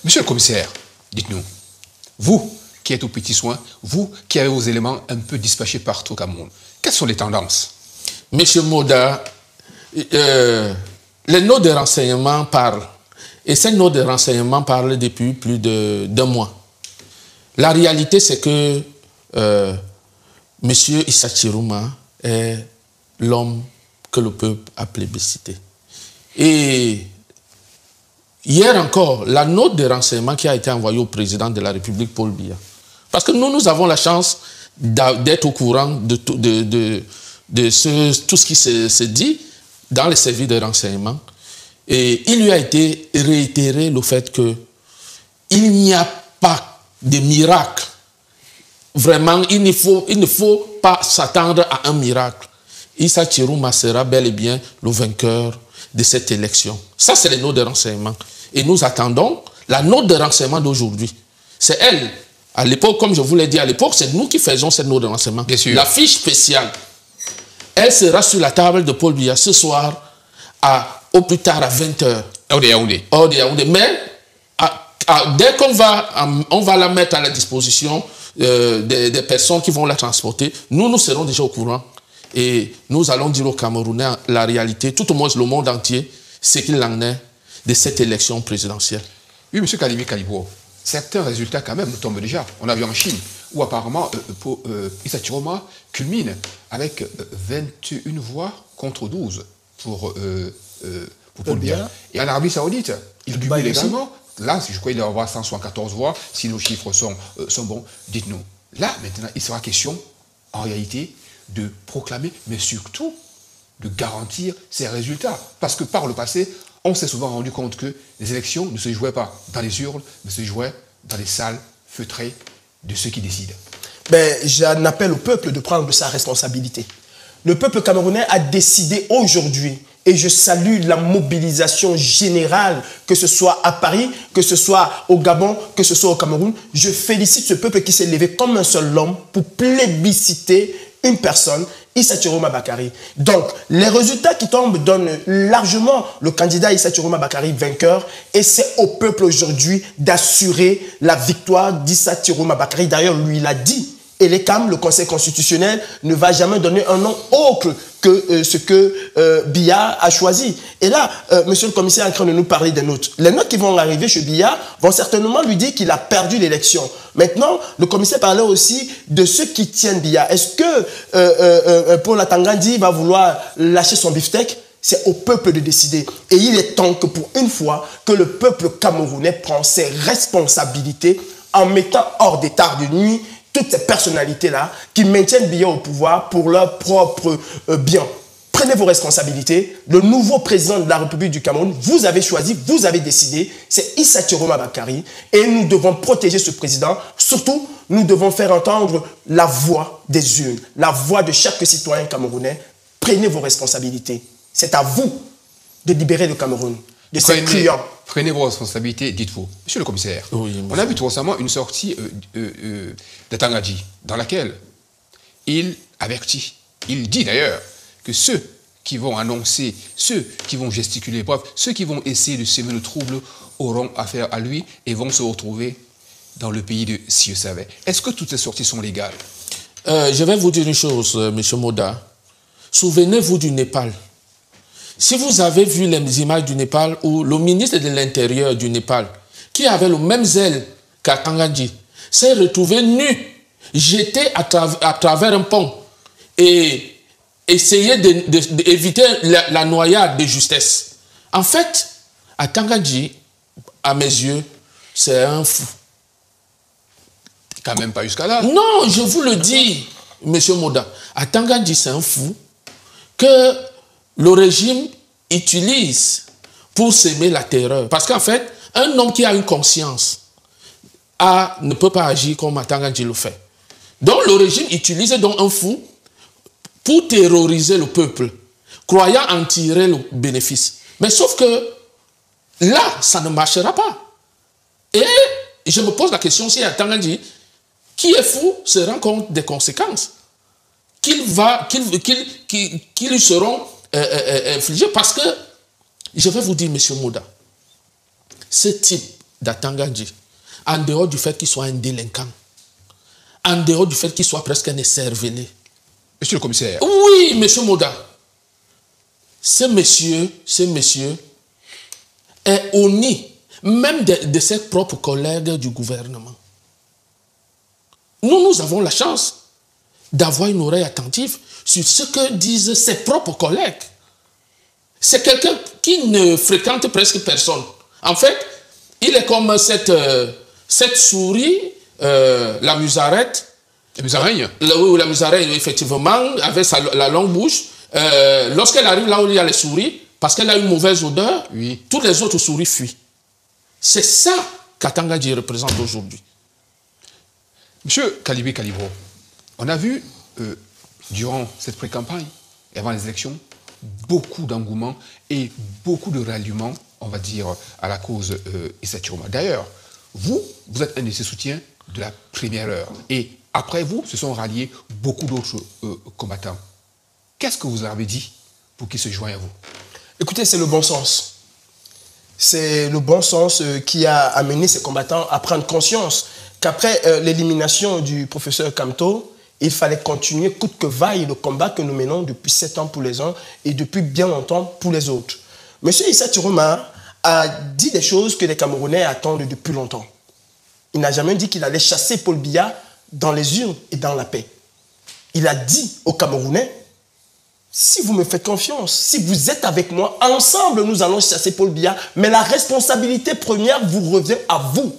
Monsieur le commissaire, dites-nous, vous qui êtes au petit soin, vous qui avez vos éléments un peu dispatchés partout au Cameroun, quelles sont les tendances? Monsieur Moda, les notes de renseignement parlent. Et ces notes de renseignement parlent depuis plus d'un mois. La réalité, c'est que Monsieur Issa Chiroma est l'homme que le peuple a plébiscité. Et hier encore, la note de renseignement qui a été envoyée au président de la République, Paul Biya, parce que nous avons la chance d'être au courant de tout ce qui se dit dans les services de renseignement. Et il lui a été réitéré le fait qu'il n'y a pas de miracle. Vraiment, il ne faut pas s'attendre à un miracle. Issa Chiroma sera bel et bien le vainqueur de cette élection. Ça, c'est les notes de renseignement. Et nous attendons la note de renseignement d'aujourd'hui. C'est elle. À l'époque, comme je vous l'ai dit, à l'époque, c'est nous qui faisons cette note de renseignement. Bien sûr. La fiche spéciale, elle sera sur la table de Paul Biya ce soir, au plus tard à 20h. Hors de Yaoundé. Mais dès qu'on va la mettre à la disposition des personnes qui vont la transporter, nous serons déjà au courant. Et nous allons dire aux Camerounais la réalité, tout au moins le monde entier, ce qu'il en est de cette élection présidentielle. Oui, M. Kalimi Kalibou, certains résultats quand même tombent déjà. On a vu en Chine, où apparemment Issa Chiroma culmine avec 21 voix contre 12 pour Paul Biya. Et en Arabie Saoudite, il cumule également. Là, je crois qu'il doit avoir 174 voix, si nos chiffres sont bons. Dites-nous, là, maintenant, il sera question, en réalité, de proclamer, mais surtout de garantir ces résultats. Parce que par le passé, on s'est souvent rendu compte que les élections ne se jouaient pas dans les urnes, mais se jouaient dans les salles feutrées de ceux qui décident. Ben, j'en appelle au peuple de prendre sa responsabilité. Le peuple camerounais a décidé aujourd'hui, et je salue la mobilisation générale, que ce soit à Paris, que ce soit au Gabon, que ce soit au Cameroun. Je félicite ce peuple qui s'est levé comme un seul homme pour plébisciter une personne, Issa Chiroma Bakary. Donc, les résultats qui tombent donnent largement le candidat Issa Chiroma Bakary vainqueur, et c'est au peuple aujourd'hui d'assurer la victoire d'Issa Chiroma Bakary. D'ailleurs, lui, il a dit, et les CAM, le Conseil constitutionnel, ne va jamais donner un nom autre que ce que Biya a choisi. Et là, monsieur le commissaire est en train de nous parler des notes. Les notes qui vont arriver chez Biya vont certainement lui dire qu'il a perdu l'élection. Maintenant, le commissaire parlait aussi de ceux qui tiennent Biya. Est-ce que Paul Atangandi va vouloir lâcher son beefsteak? C'est au peuple de décider. Et il est temps que pour une fois, que le peuple camerounais prend ses responsabilités en mettant hors d'état de nuit toutes ces personnalités-là qui maintiennent Biya au pouvoir pour leur propre bien. Prenez vos responsabilités. Le nouveau président de la République du Cameroun, vous avez choisi, vous avez décidé, c'est Issa Chiroma Bakary. Et nous devons protéger ce président. Surtout, nous devons faire entendre la voix des urnes, la voix de chaque citoyen camerounais. Prenez vos responsabilités. C'est à vous de libérer le Cameroun de ces clients. Prenez vos responsabilités, dites-vous. Monsieur le commissaire, oui, on a vu tout récemment une sortie d'Atangandi dans laquelle il avertit, il dit d'ailleurs que ceux qui vont annoncer, ceux qui vont gesticuler, bref, ceux qui vont essayer de semer le trouble auront affaire à lui et vont se retrouver dans le pays de si je savais. Est-ce que toutes ces sorties sont légales? Je vais vous dire une chose, M. Moda. Souvenez-vous du Népal. Si vous avez vu les images du Népal où le ministre de l'Intérieur du Népal, qui avait le même zèle qu'Atangandi, s'est retrouvé nu, jeté à travers un pont et essayé d'éviter la noyade de justesse. En fait, Atangandi, à mes yeux, c'est un fou. Quand même pas jusqu'à là. Non, je vous le dis, M. Moda. Atangandi, c'est un fou que le régime utilise pour semer la terreur. Parce qu'en fait, un homme qui a une conscience ne peut pas agir comme Atangandi le fait. Donc le régime utilise donc un fou pour terroriser le peuple, croyant en tirer le bénéfice. Mais sauf que là, ça ne marchera pas. Et je me pose la question si Atangandi, qui est fou, se rend compte des conséquences qui lui seront infligées. Parce que, je vais vous dire, M. Moda, ce type d'Atangandji, en dehors du fait qu'il soit un délinquant, en dehors du fait qu'il soit presque un écervelé. Monsieur le commissaire. Oui, monsieur Moda. Ce monsieur est au nid, même de ses propres collègues du gouvernement. Nous avons la chance d'avoir une oreille attentive sur ce que disent ses propres collègues. C'est quelqu'un qui ne fréquente presque personne. En fait, il est comme cette souris, la musarette. La musaraigne. La musaraigne, effectivement, avec la longue bouche. Lorsqu'elle arrive là où il y a les souris, parce qu'elle a une mauvaise odeur, oui, toutes les autres souris fuient. C'est ça qu'Atangandji représente aujourd'hui. Monsieur Kalibé Kalibro, on a vu durant cette pré-campagne et avant les élections beaucoup d'engouement et beaucoup de ralliement, on va dire, à la cause Issa Chiroma. D'ailleurs, vous êtes un de ses soutiens de la première heure. Et après vous, se sont ralliés beaucoup d'autres combattants. Qu'est-ce que vous avez dit pour qu'ils se joignent à vous? Écoutez, c'est le bon sens. C'est le bon sens qui a amené ces combattants à prendre conscience qu'après l'élimination du professeur Kamto, il fallait continuer coûte que vaille le combat que nous menons depuis 7 ans pour les uns et depuis bien longtemps pour les autres. Monsieur Issa Chiroma a dit des choses que les Camerounais attendent depuis longtemps. Il n'a jamais dit qu'il allait chasser Paul Biya dans les urnes et dans la paix. Il a dit aux Camerounais, si vous me faites confiance, si vous êtes avec moi, ensemble nous allons chasser Paul Biya, mais la responsabilité première vous revient à vous.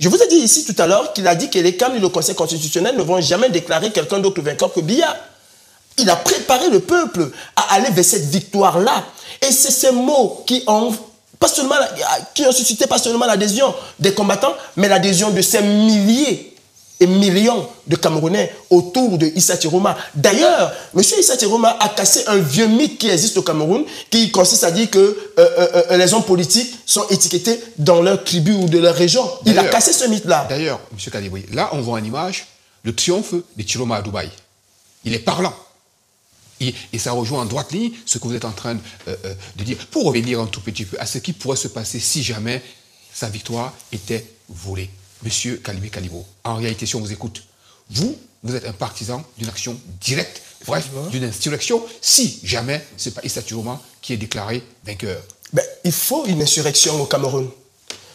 Je vous ai dit ici tout à l'heure qu'il a dit que les CAM et le Conseil constitutionnel ne vont jamais déclarer quelqu'un d'autre vainqueur que Biya. Il a préparé le peuple à aller vers cette victoire-là. Et c'est ces mots qui ont suscité pas seulement l'adhésion des combattants, mais l'adhésion de ces milliers et millions de Camerounais autour de Issa Chiroma. D'ailleurs, M. Issa Chiroma a cassé un vieux mythe qui existe au Cameroun, qui consiste à dire que les hommes politiques sont étiquetés dans leur tribu ou de leur région. Il a cassé ce mythe-là. D'ailleurs, M. Kalibri, là, on voit en image le triomphe de Chiroma à Dubaï. Il est parlant. Et ça rejoint en droite ligne ce que vous êtes en train de dire. Pour revenir un tout petit peu à ce qui pourrait se passer si jamais sa victoire était volée. Monsieur Kalibé Kalibro, en réalité, si on vous écoute, vous êtes un partisan d'une action directe, bref, d'une insurrection, si jamais ce n'est pas Issa Chiroma qui est déclaré vainqueur. Ben, il faut une insurrection au Cameroun.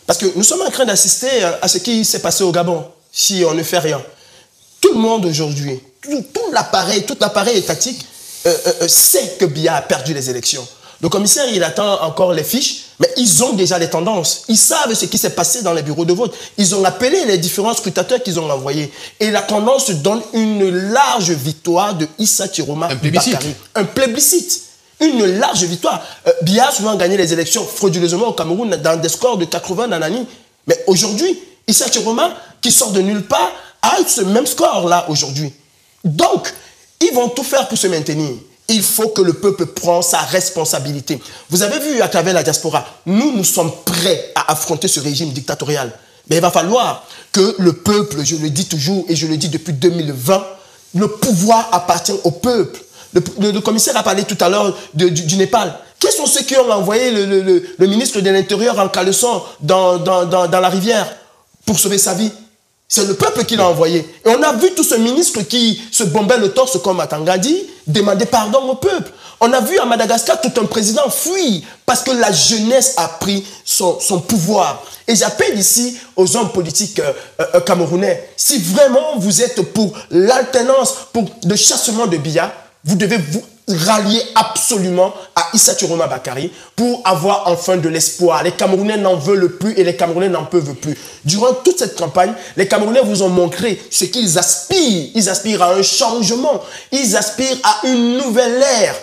Parce que nous sommes en train d'assister à ce qui s'est passé au Gabon, si on ne fait rien. Tout le monde aujourd'hui, tout l'appareil étatique sait que Biya a perdu les élections. Le commissaire, il attend encore les fiches, mais ils ont déjà les tendances. Ils savent ce qui s'est passé dans les bureaux de vote. Ils ont appelé les différents scrutateurs qu'ils ont envoyés. Et la tendance donne une large victoire de Issa Chiroma Bakary. Un plébiscite. Une large victoire. Biya a souvent gagné les élections frauduleusement au Cameroun dans des scores de 80 nanani. Mais aujourd'hui, Issa Chiroma, qui sort de nulle part, a ce même score-là aujourd'hui. Donc, ils vont tout faire pour se maintenir. Il faut que le peuple prenne sa responsabilité. Vous avez vu à travers la diaspora, nous sommes prêts à affronter ce régime dictatorial. Mais il va falloir que le peuple, je le dis toujours et je le dis depuis 2020, le pouvoir appartient au peuple. Le commissaire a parlé tout à l'heure du Népal. Quels sont ceux qui ont envoyé le ministre de l'Intérieur en caleçon dans la rivière pour sauver sa vie? C'est le peuple qui l'a envoyé. Et on a vu tout ce ministre qui se bombait le torse comme Atangandji demander pardon au peuple. On a vu à Madagascar tout un président fuir parce que la jeunesse a pris son pouvoir. Et j'appelle ici aux hommes politiques camerounais, si vraiment vous êtes pour l'alternance, pour le chassement de Biya, vous devez vous rallier absolument à Issa Chiroma Bakary pour avoir enfin de l'espoir. Les Camerounais n'en veulent plus et les Camerounais n'en peuvent plus. Durant toute cette campagne, les Camerounais vous ont montré ce qu'ils aspirent. Ils aspirent à un changement. Ils aspirent à une nouvelle ère.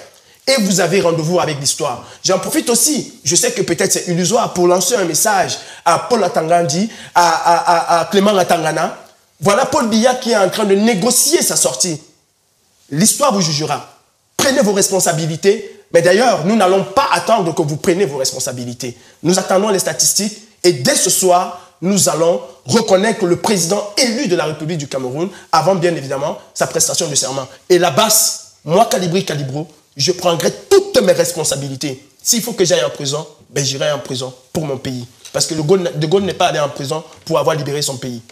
Et vous avez rendez-vous avec l'histoire. J'en profite aussi, je sais que peut-être c'est illusoire, pour lancer un message à Paul Atangandji, à Clément Atangana. Voilà Paul Biya qui est en train de négocier sa sortie. L'histoire vous jugera. Prenez vos responsabilités. Mais d'ailleurs, nous n'allons pas attendre que vous preniez vos responsabilités. Nous attendons les statistiques et dès ce soir, nous allons reconnaître le président élu de la République du Cameroun avant, bien évidemment, sa prestation de serment. Et la base, moi, Kalibri Kalibro, je prendrai toutes mes responsabilités. S'il faut que j'aille en prison, ben j'irai en prison pour mon pays. Parce que De Gaulle n'est pas allé en prison pour avoir libéré son pays.